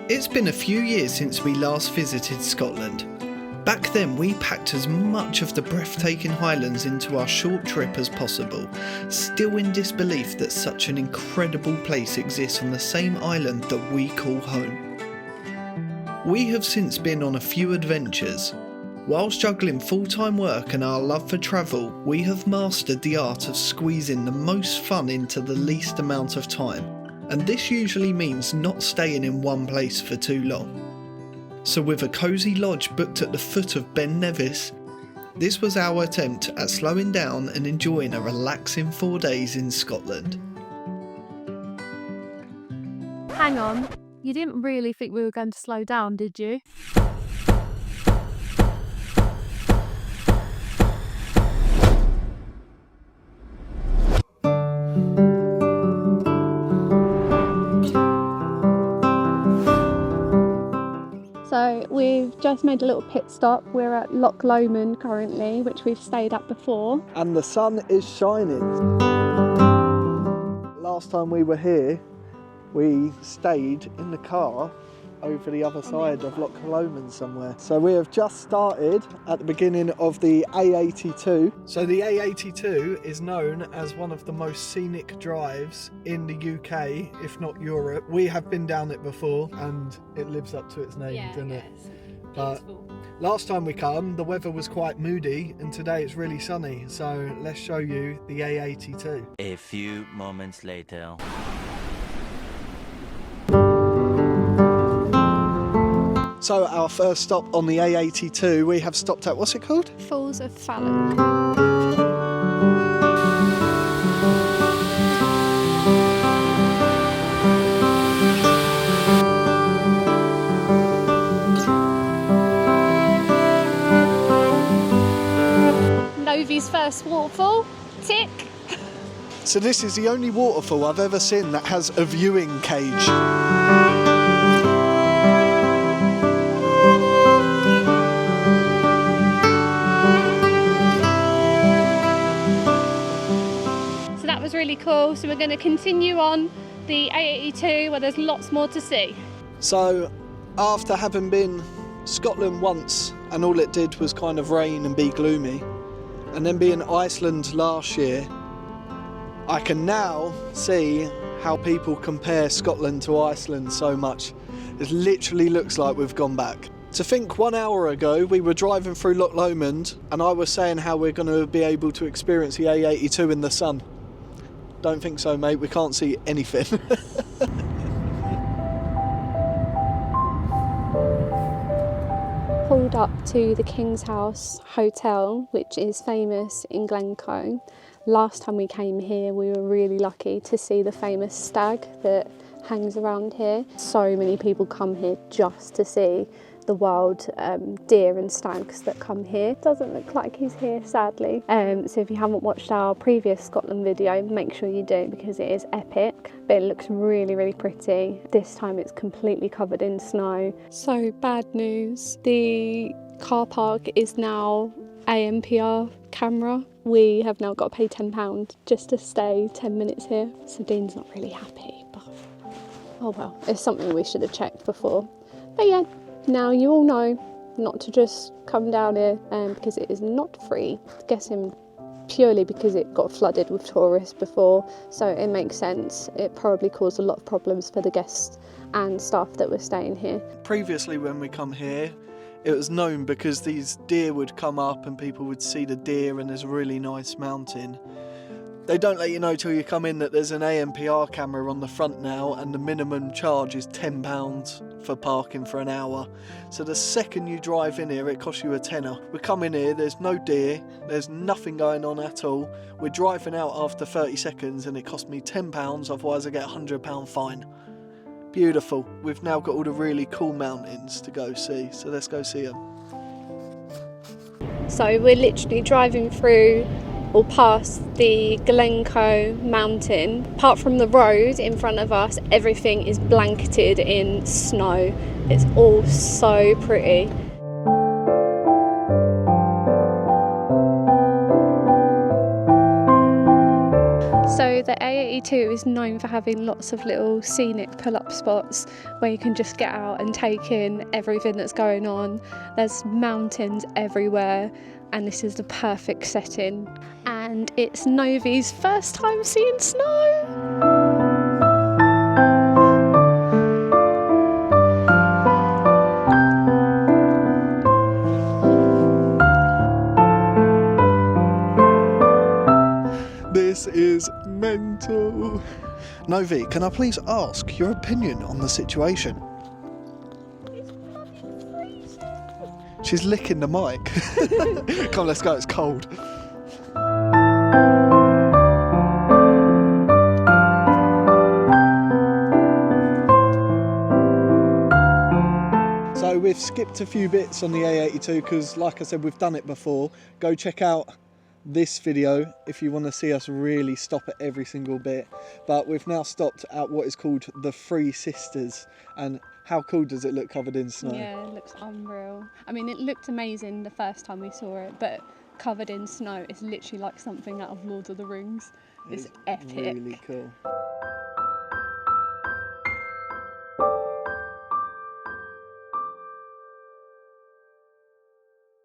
It's been a few years since we last visited Scotland. Back then we packed as much of the breathtaking Highlands into our short trip as possible, still in disbelief that such an incredible place exists on the same island that we call home. We have since been on a few adventures. Whilst juggling full-time work and our love for travel, we have mastered the art of squeezing the most fun into the least amount of time, and this usually means not staying in one place for too long. So with a cosy lodge booked at the foot of Ben Nevis, this was our attempt at slowing down and enjoying a relaxing 4 days in Scotland. Hang on, you didn't really think we were going to slow down, did you? So we've just made a little pit stop. We're at Loch Lomond currently, which we've stayed at before. And the sun is shining. Last time we were here, we stayed in the car over the other side of Loch Lomond somewhere. So we have just started at the beginning of the A82. So the A82 is known as one of the most scenic drives in the UK, if not Europe. We have been down it before and it lives up to its name, doesn't it? But last time we come, the weather was quite moody and today it's really sunny. So let's show you the A82. A few moments later. So our first stop on the A82, we have stopped at, what's it called? Falls of Fallon. Novie's first waterfall, tick. So this is the only waterfall I've ever seen that has a viewing cage. Really cool, so we're going to continue on the A82 where there's lots more to see. So after having been Scotland once and all it did was kind of rain and be gloomy, and then being Iceland last year, I can now see how people compare Scotland to Iceland so much. It literally looks like we've gone back. To think 1 hour ago we were driving through Loch Lomond and I was saying how we're going to be able to experience the A82 in the sun. Don't think so, mate. We can't see anything. Pulled up to the King's House Hotel, which is famous in Glencoe. Last time we came here, we were really lucky to see the famous stag that hangs around here. So many people come here just to see the wild deer and stags that come here. Doesn't look like he's here, sadly. So if you haven't watched our previous Scotland video, make sure you do because it is epic. But it looks really, really pretty. This time it's completely covered in snow. So bad news, the car park is now ANPR camera. We have now got to pay £10 just to stay 10 minutes here. So Dean's not really happy, but oh well, it's something we should have checked before. But yeah, now you all know not to just come down here because it is not free. I'm guessing purely because it got flooded with tourists before, so it makes sense. It probably caused a lot of problems for the guests and staff that were staying here. Previously when we come here, it was known because these deer would come up and people would see the deer and there's a really nice mountain. They don't let you know till you come in that there's an ANPR camera on the front now and the minimum charge is £10 for parking for an hour. So the second you drive in here it costs you a tenner. We come in here, there's no deer, there's nothing going on at all. We're driving out after 30 seconds and it cost me £10, otherwise I get a £100 fine. Beautiful. We've now got all the really cool mountains to go see, so let's go see them. So we're literally driving through or past the Glencoe mountain. Apart from the road in front of us, everything is blanketed in snow. It's all so pretty. So the A82 A82 is known for having lots of little scenic pull-up spots where you can just get out and take in everything that's going on. There's mountains everywhere, and this is the perfect setting. And it's Novie's first time seeing snow. This is mental. Novie, can I please ask your opinion on the situation? It's bloody freezing. She's licking the mic. Come on, let's go, it's cold. So we've skipped a few bits on the A82 because, like I said, we've done it before. Go check out this video if you want to see us really stop at every single bit. But we've now stopped at what is called the Three Sisters. And how cool does it look covered in snow? Yeah, it looks unreal. I mean, it looked amazing the first time we saw it, but covered in snow, it's literally like something out of Lord of the Rings. It's epic. Really cool.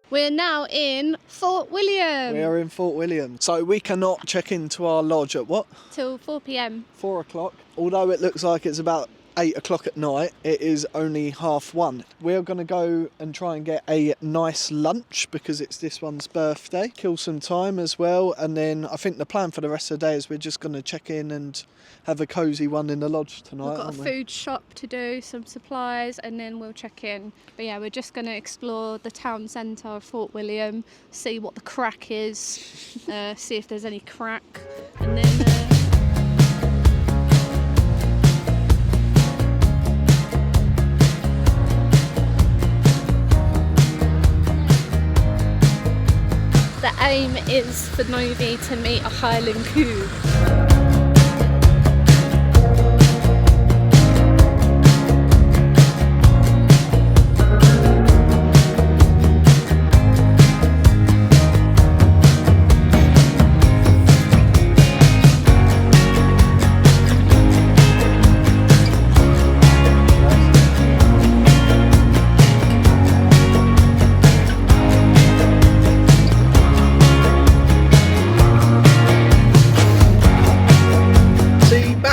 We're now in Fort William. We are in Fort William. So we cannot check into our lodge at what? Till 4 p.m. 4 o'clock. Although it looks like it's about 8 o'clock at night, it is only 1:30. We're going to go and try and get a nice lunch because it's this one's birthday. Kill some time as well. And then I think the plan for the rest of the day is we're just going to check in and have a cosy one in the lodge tonight. We've got a food shop to do, some supplies, and then we'll check in. But yeah, we're just going to explore the town centre of Fort William, see what the crack is, see if there's any crack, and then... The aim is for Novie to meet a Highland coup.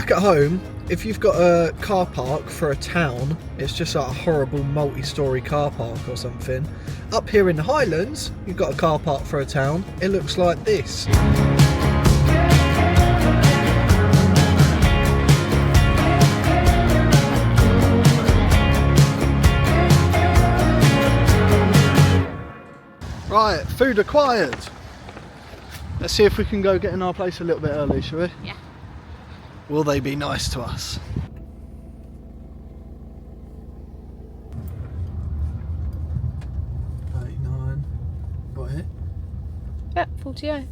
At home, if you've got a car park for a town, it's just like a horrible multi-storey car park or something. Up here in the Highlands, you've got a car park for a town, it looks like this. Right, food acquired. Let's see if we can go get in our place a little bit early, shall we? Yeah. Will they be nice to us? $39. What here? Yeah, 48.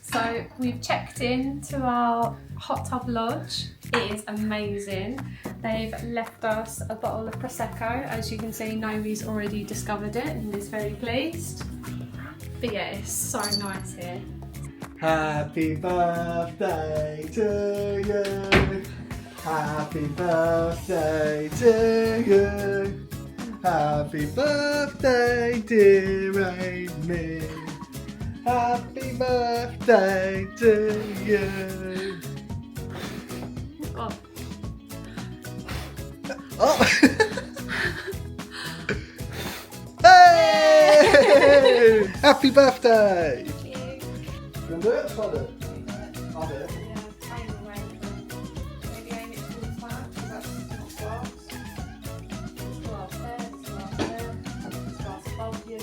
So we've checked in to our hot tub lodge. It is amazing. They've left us a bottle of Prosecco. As you can see, Novie's already discovered it and is very pleased. But yeah, it's so nice here. Happy birthday to you. Happy birthday to you. Happy birthday, dear Amy. Happy birthday to you. Oh. Oh. Hey! Happy birthday! Thank you. You want to do it? I'll do it. I'll do it. Maybe aim it towards that, because that's not glass. Glass there, glass above you.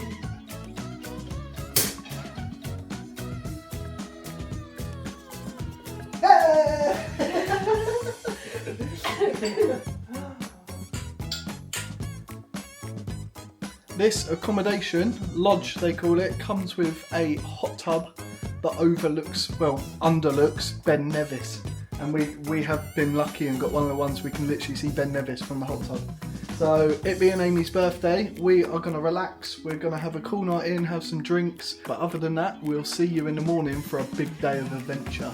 This accommodation, lodge they call it, comes with a hot tub that underlooks Ben Nevis. And we have been lucky and got one of the ones we can literally see Ben Nevis from the hot tub. So, it being Amy's birthday, we are going to relax, we're going to have a cool night in, have some drinks, but other than that, we'll see you in the morning for a big day of adventure.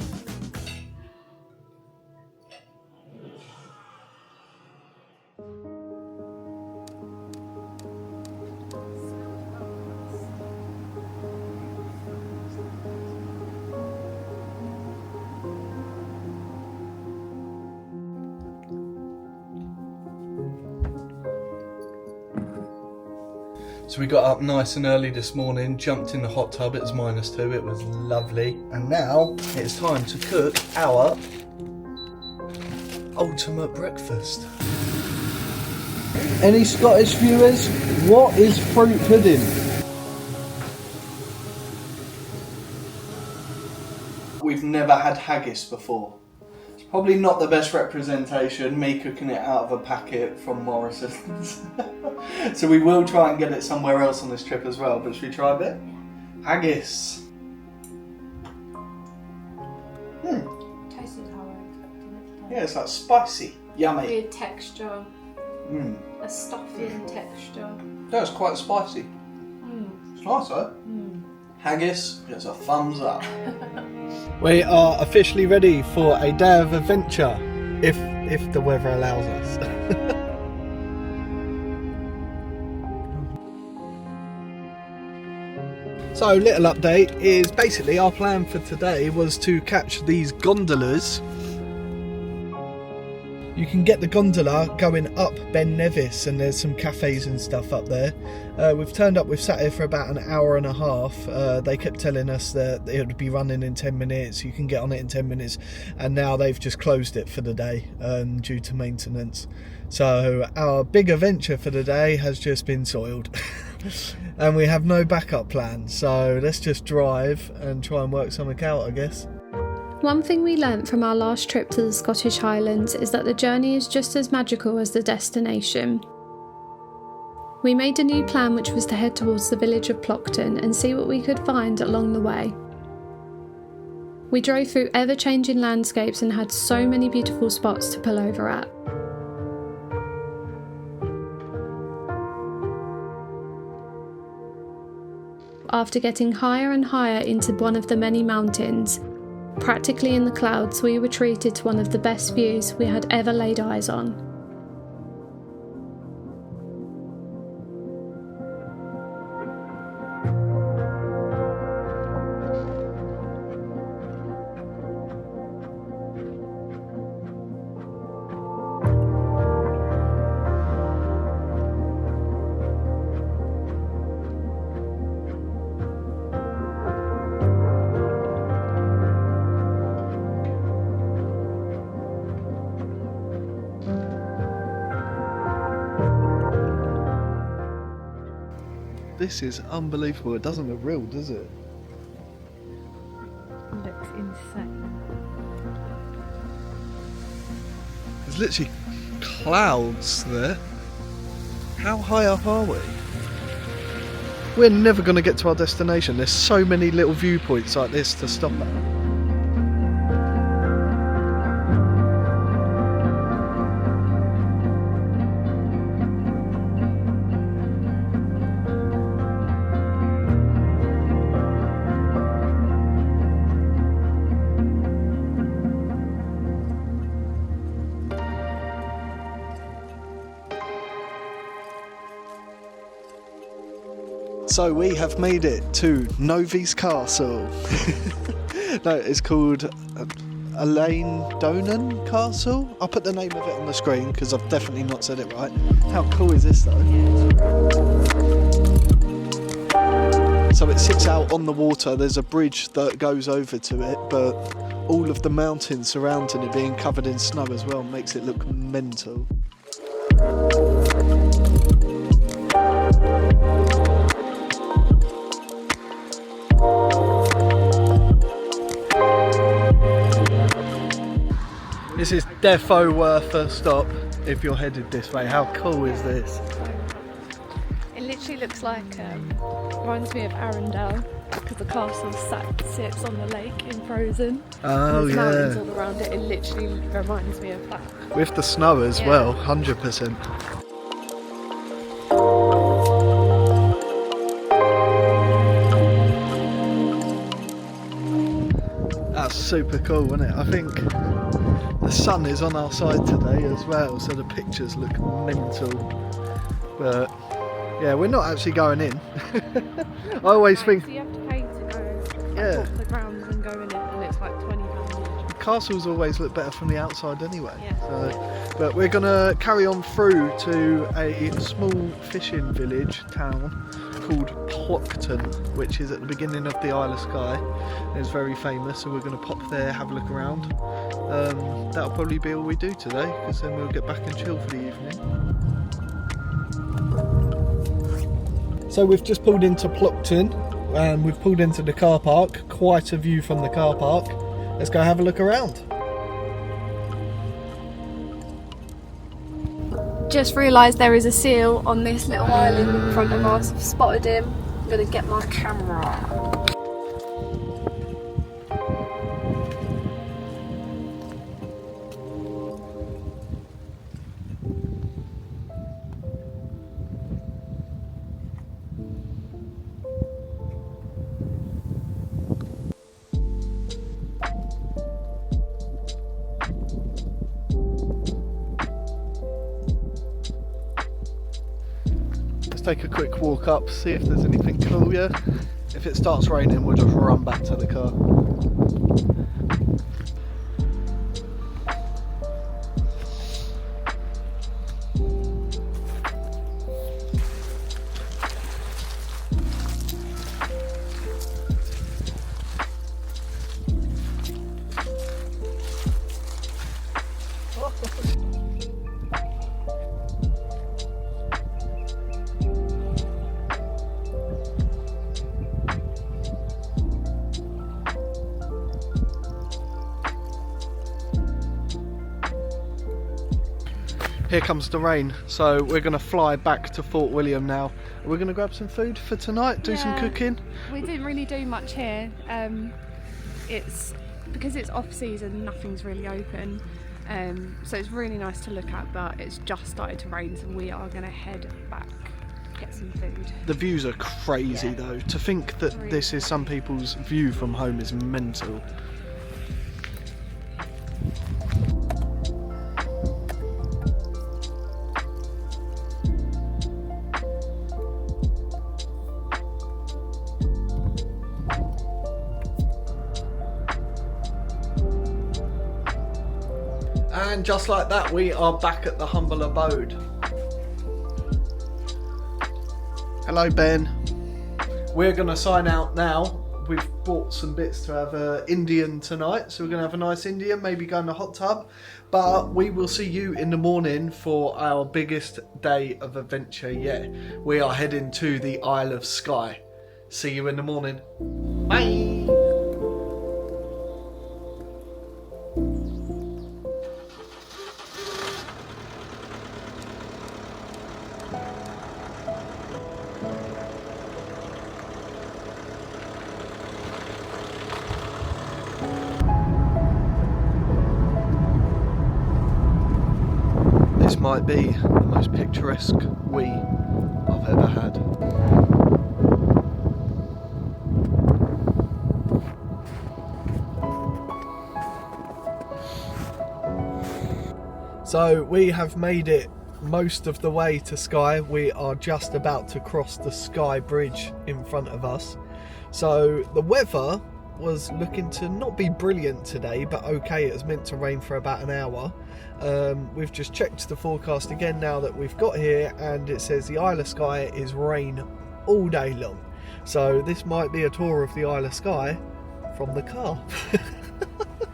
So we got up nice and early this morning, jumped in the hot tub, it was -2, it was lovely. And now it's time to cook our ultimate breakfast. Any Scottish viewers, what is fruit pudding? We've never had haggis before. It's probably not the best representation, me cooking it out of a packet from Morrison's. So we will try and get it somewhere else on this trip as well, but should we try a bit? Haggis. Tastes how I expected it. Yeah, it's like spicy, yummy. Weird texture. A stuffing texture. Yeah, it's quite spicy. It's nice though. Haggis gets a thumbs up. We are officially ready for a day of adventure, if the weather allows us. So, little update is basically our plan for today was to catch these gondolas. You can get the gondola going up Ben Nevis, and there's some cafes and stuff up there. We've turned up, we've sat here for about an hour and a half. They kept telling us that it would be running in 10 minutes, you can get on it in 10 minutes, and now they've just closed it for the day due to maintenance. So our big adventure for the day has just been soiled. And we have no backup plan, so let's just drive and try and work something out, I guess. One thing we learnt from our last trip to the Scottish Highlands is that the journey is just as magical as the destination. We made a new plan, which was to head towards the village of Plockton and see what we could find along the way. We drove through ever-changing landscapes and had so many beautiful spots to pull over at. After getting higher and higher into one of the many mountains, practically in the clouds, we were treated to one of the best views we had ever laid eyes on. This is unbelievable. It doesn't look real, does it? Looks insane. There's literally clouds there. How high up are we? We're never going to get to our destination. There's so many little viewpoints like this to stop at. So we have made it to Novie's castle. No, it's called Elaine Donan Castle. I'll put the name of it on the screen because I've definitely not said it right. How cool is this though? So it sits out on the water. There's a bridge that goes over to it, but all of the mountains surrounding it being covered in snow as well makes it look mental. This is defo worth a stop if you're headed this way. How cool is this? It literally looks like, reminds me of Arundel, because the castle sits on the lake in Frozen. Oh There's yeah. mountains all around it. It literally reminds me of that. With the snow as well, 100%. That's super cool, isn't it? I think the sun is on our side today as well, so the pictures look mental. But yeah, we're not actually going in. I always think. So you have to pay to go off the grounds and go in it, and it's like £20. Castles always look better from the outside anyway. Yeah. So, but we're gonna carry on through to a small fishing village town called Plockton, which is at the beginning of the Isle of Skye. It's very famous, so we're going to pop there, have a look around. That'll probably be all we do today, because then we'll get back and chill for the evening. So we've just pulled into Plockton, and we've pulled into the car park. Quite a view from the car park. Let's go have a look around. Just realised there is a seal on this little island in front of us. I've spotted him. I'm going to get my camera. Take a quick walk up, see if there's anything cool. Yeah, if it starts raining we'll just run back to the car. Here comes the rain, so we're going to fly back to Fort William now. We're going to grab some food for tonight, do some cooking. We didn't really do much here. It's because it's off season, nothing's really open. So it's really nice to look at, but it's just started to rain, so we are going to head back, get some food. The views are crazy though. To think that really this is some people's view from home is mental. And just like that, we are back at the humble abode. Hello, Ben. We're going to sign out now. We've bought some bits to have Indian tonight, so we're going to have a nice Indian, maybe go in the hot tub. But we will see you in the morning for our biggest day of adventure yet. We are heading to the Isle of Skye. See you in the morning. Bye. This might be the most picturesque wee I've ever had. So we have made it most of the way to Skye. We are just about to cross the Skye Bridge in front of us. So the weather was looking to not be brilliant today, but okay, it was meant to rain for about an hour. We've just checked the forecast again now that we've got here, and it says the Isle of Skye is rain all day long. So this might be a tour of the Isle of Skye from the car.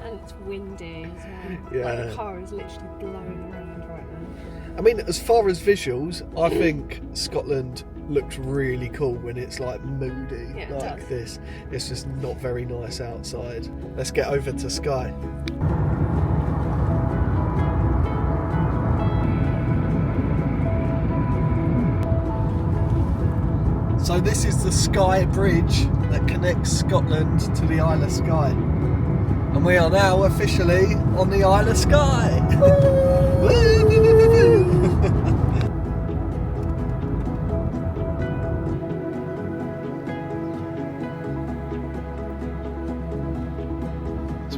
And it's windy as well. Yeah. Like the car is literally blowing around right now. I mean, as far as visuals, I think Scotland looks really cool when it's like moody like this. It's just not very nice outside. Let's get over to Skye. So this is the Skye Bridge that connects Scotland to the Isle of Skye. And we are now officially on the Isle of Skye.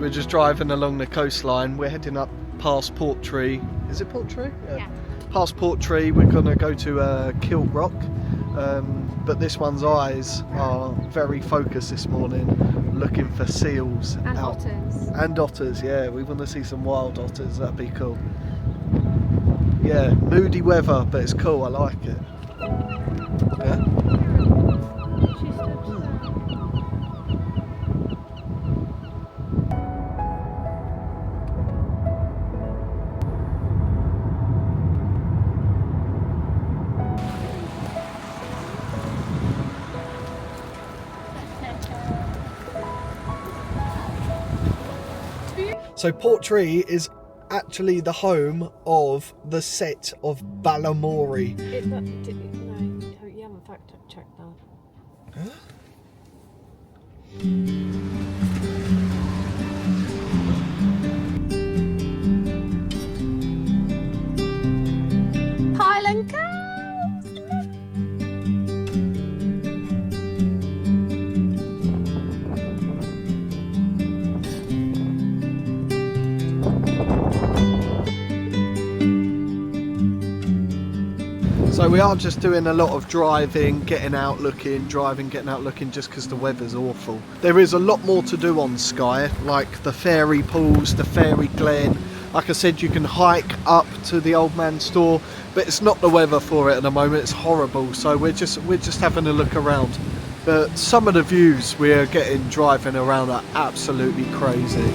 So we're just driving along the coastline. We're heading up past Portree. Is it Portree? Yeah. Past Portree, we're going to go to Kilt Rock. But this one's eyes are very focused this morning, looking for seals. And out. otters. And otters, yeah. We want to see some wild otters. That'd be cool. Yeah, moody weather, but it's cool. I like it. Yeah. So Portree is actually the home of the set of Balamory. No, you haven't fact checked that. Huh? Highland cows! So we are just doing a lot of driving, getting out looking, driving, getting out looking, just because the weather's awful. There is a lot more to do on Skye, like the fairy pools, the fairy glen. Like I said, you can hike up to the old man's store, but it's not the weather for it at the moment. It's horrible. So we're just having a look around. But some of the views we're getting driving around are absolutely crazy.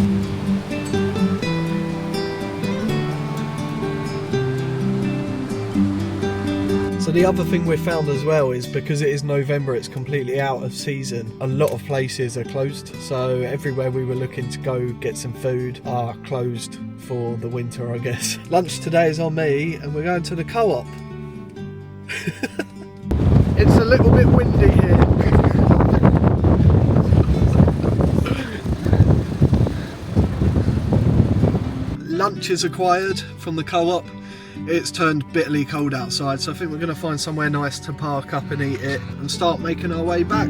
So the other thing we found as well is because it is November, it's completely out of season. A lot of places are closed, so everywhere we were looking to go get some food are closed for the winter, I guess. Lunch today is on me, and we're going to the co-op. It's a little bit windy here. Lunch is acquired from the co-op. It's turned bitterly cold outside, so I think we're going to find somewhere nice to park up and eat it and start making our way back.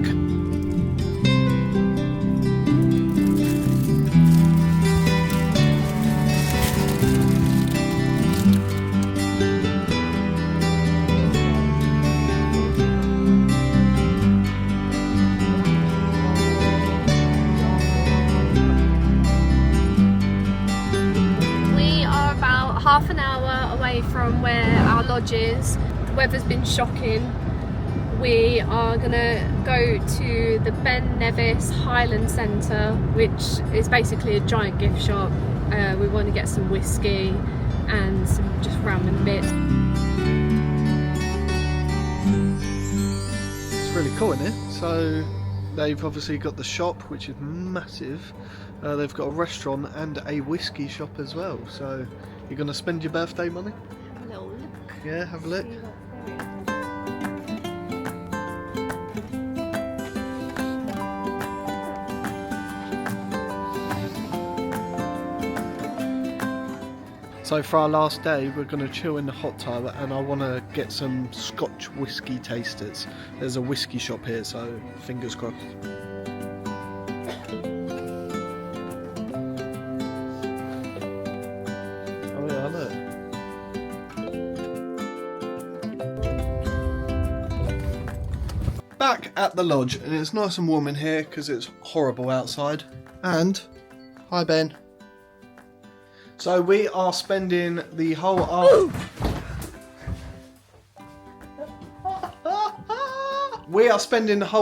We are about half an hour away from where our lodge is. The weather's been shocking. We are gonna go to the Ben Nevis Highland Centre, which is basically a giant gift shop. We want to get some whiskey and some just random bits. It's really cool, isn't it? So they've obviously got the shop, which is massive. They've got a restaurant and a whiskey shop as well. So you're going to spend your birthday money? Have a little look. Yeah, have a look. So for our last day, we're going to chill in the hot tub, and I want to get some Scotch whiskey tasters. There's a whiskey shop here, so fingers crossed. Oh yeah, look. Back at the lodge, and it's nice and warm in here because it's horrible outside. And hi Ben. So we are spending the whole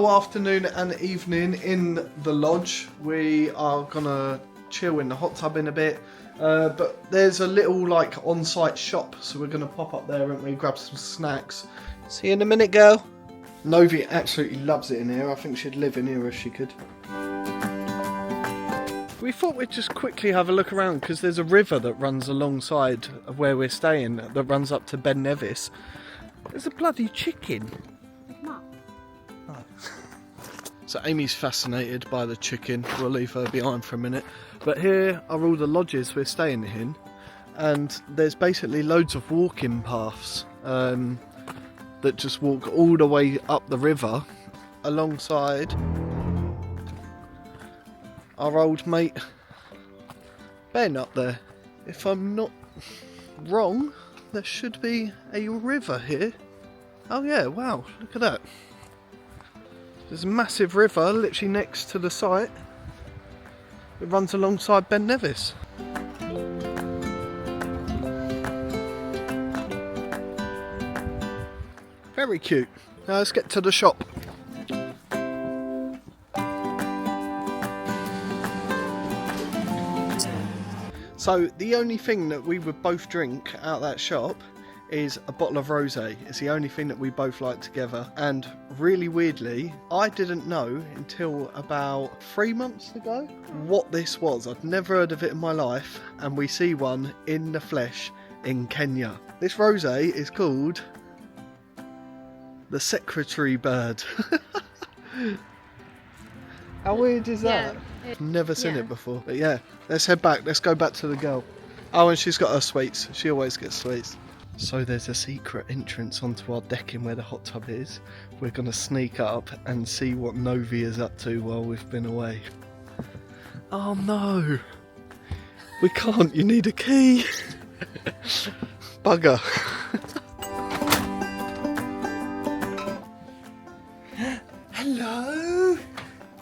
afternoon and evening in the lodge. We are gonna chill in the hot tub in a bit, but there's a little like on-site shop, so we're gonna pop up there and we grab some snacks. See you in a minute, girl. Novie absolutely loves it in here. I think she'd live in here if she could. We thought we'd just quickly have a look around because there's a river that runs alongside of where we're staying that runs up to Ben Nevis. There's a bloody chicken. No. Oh. So Amy's fascinated by the chicken. We'll leave her behind for a minute. But here are all the lodges we're staying in, and there's basically loads of walking paths that just walk all the way up the river alongside our old mate Ben up there. If I'm not wrong, there should be a river here. Oh yeah, wow, look at that. There's a massive river literally next to the site. It runs alongside Ben Nevis. Very cute. Now let's get to the shop. So the only thing that we would both drink out of that shop is a bottle of rosé. It's the only thing that we both like together. And really weirdly, I didn't know until about 3 months ago what this was. I'd never heard of it in my life, and we see one in the flesh in Kenya. This rosé is called the secretary bird. How weird is that? I've never seen it before. But yeah, let's head back. Let's go back to the girl. Oh, and she's got her sweets. She always gets sweets. So there's a secret entrance onto our decking where the hot tub is. We're going to sneak up and see what Novie is up to while we've been away. Oh no! We can't, you need a key! Bugger! Hello!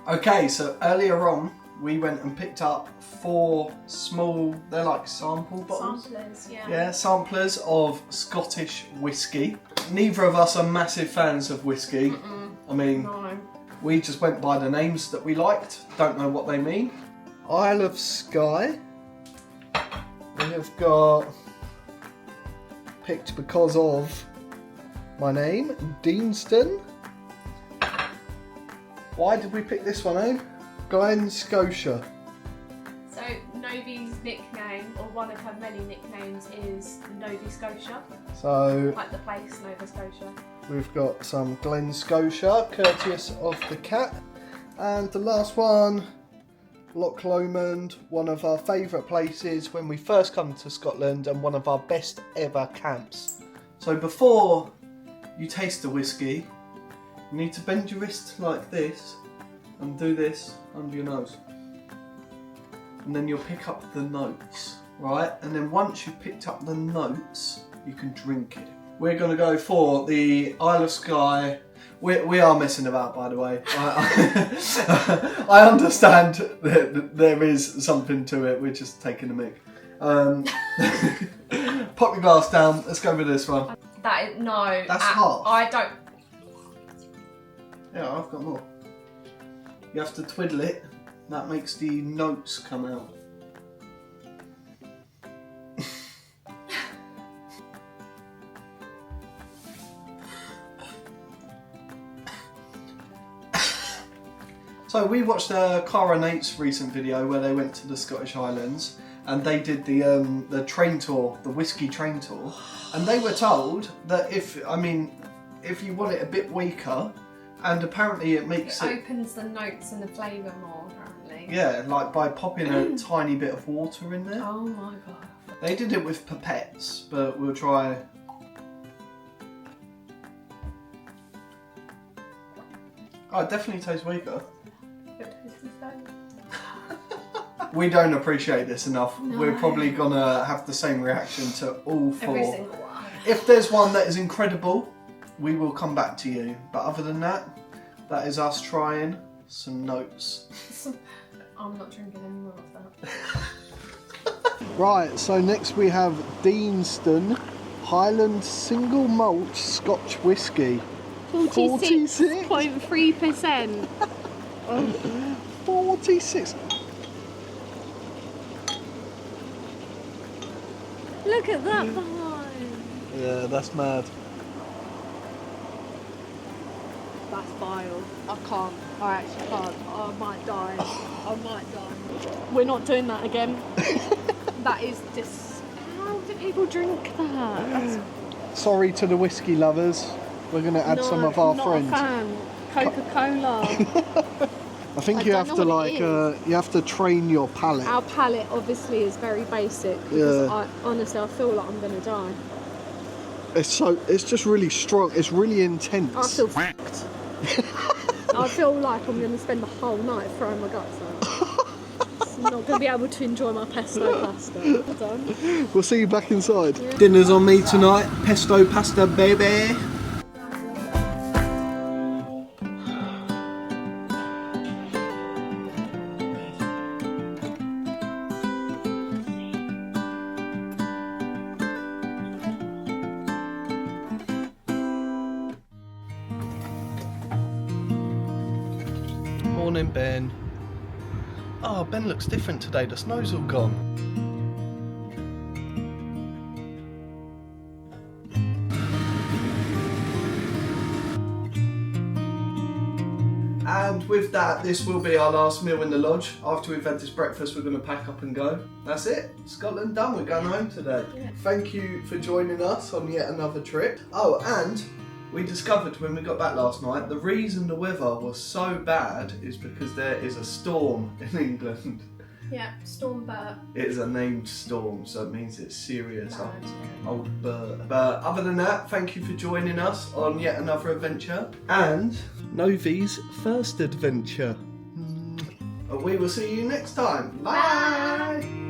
Okay, so earlier on we went and picked up 4 small, they're like sample bottles. Samplers, yeah. Yeah, samplers of Scottish whiskey. Neither of us are massive fans of whiskey. I mean, No. we just went by the names that we liked, don't know what they mean. Isle of Skye. We have got, picked because of my name, Deanston. Why did we pick this one, eh? Glencoe. So Novie's nickname, or one of her many nicknames, is Novie Scotia. So Like the place, Nova Scotia. we've got some Glencoe, courteous of the cat. And the last one, Loch Lomond, one of our favourite places when we first come to Scotland and one of our best ever camps. So before you taste the whiskey, you need to bend your wrist like this and do this under your nose. And then you'll pick up the notes, right? And then once you've picked up the notes, you can drink it. We're going to go for the Isle of Skye. We are messing about, by the way. I understand that there is something to it. We're just taking a mick. Pop your glass down. Let's go with this one. That is, no. That's half. I don't. Yeah, I've got more. You have to twiddle it. That makes the notes come out. So we watched Cara Nate's recent video where they went to the Scottish Highlands and they did the train tour, the whiskey train tour, and they were told that if you want it a bit weaker, and apparently it makes it opens the notes and the flavour more, apparently. Yeah, like by popping a tiny bit of water in there. Oh my god. They did it with pipettes, but we'll try. Oh, it definitely tastes weaker. It tastes the same. We don't appreciate this enough. No. We're probably gonna have the same reaction to all 4. Every single one. If there's one that is incredible, we will come back to you. But other than that, that is us trying some notes. I'm not drinking any more of that. Right, so next we have Deanston Highland single malt Scotch whisky. 46.3%. 46. Look at that behind. Yeah, that's mad. That's vile. I can't. I actually can't. I might die. I might die. We're not doing that again. That is just. How do people drink that? Sorry to the whiskey lovers. We're going to add some of our friends. Not a fan. Coca-Cola. I think you have to you have to train your palate. Our palate obviously is very basic because honestly I feel like I'm going to die. It's just really strong. It's really intense. I feel f***ed. I feel like I'm going to spend the whole night throwing my guts out. It's I'm not going to be able to enjoy my pesto pasta. Well done. We'll see you back inside. Yeah. Dinner's on me tonight. Pesto pasta, baby. Morning, Ben. Oh, Ben looks different today. The snow's all gone. And with that, this will be our last meal in the lodge. After we've had this breakfast, we're going to pack up and go. That's it. Scotland done. We're going home today. Yeah. Thank you for joining us on yet another trip. Oh, and we discovered when we got back last night, the reason the weather was so bad is because there is a storm in England. Yeah, Storm Bert. It is a named storm, so it means it's serious. Bad, Old Bert. But other than that, thank you for joining us on yet another adventure. And Novie's first adventure. We will see you next time. Bye.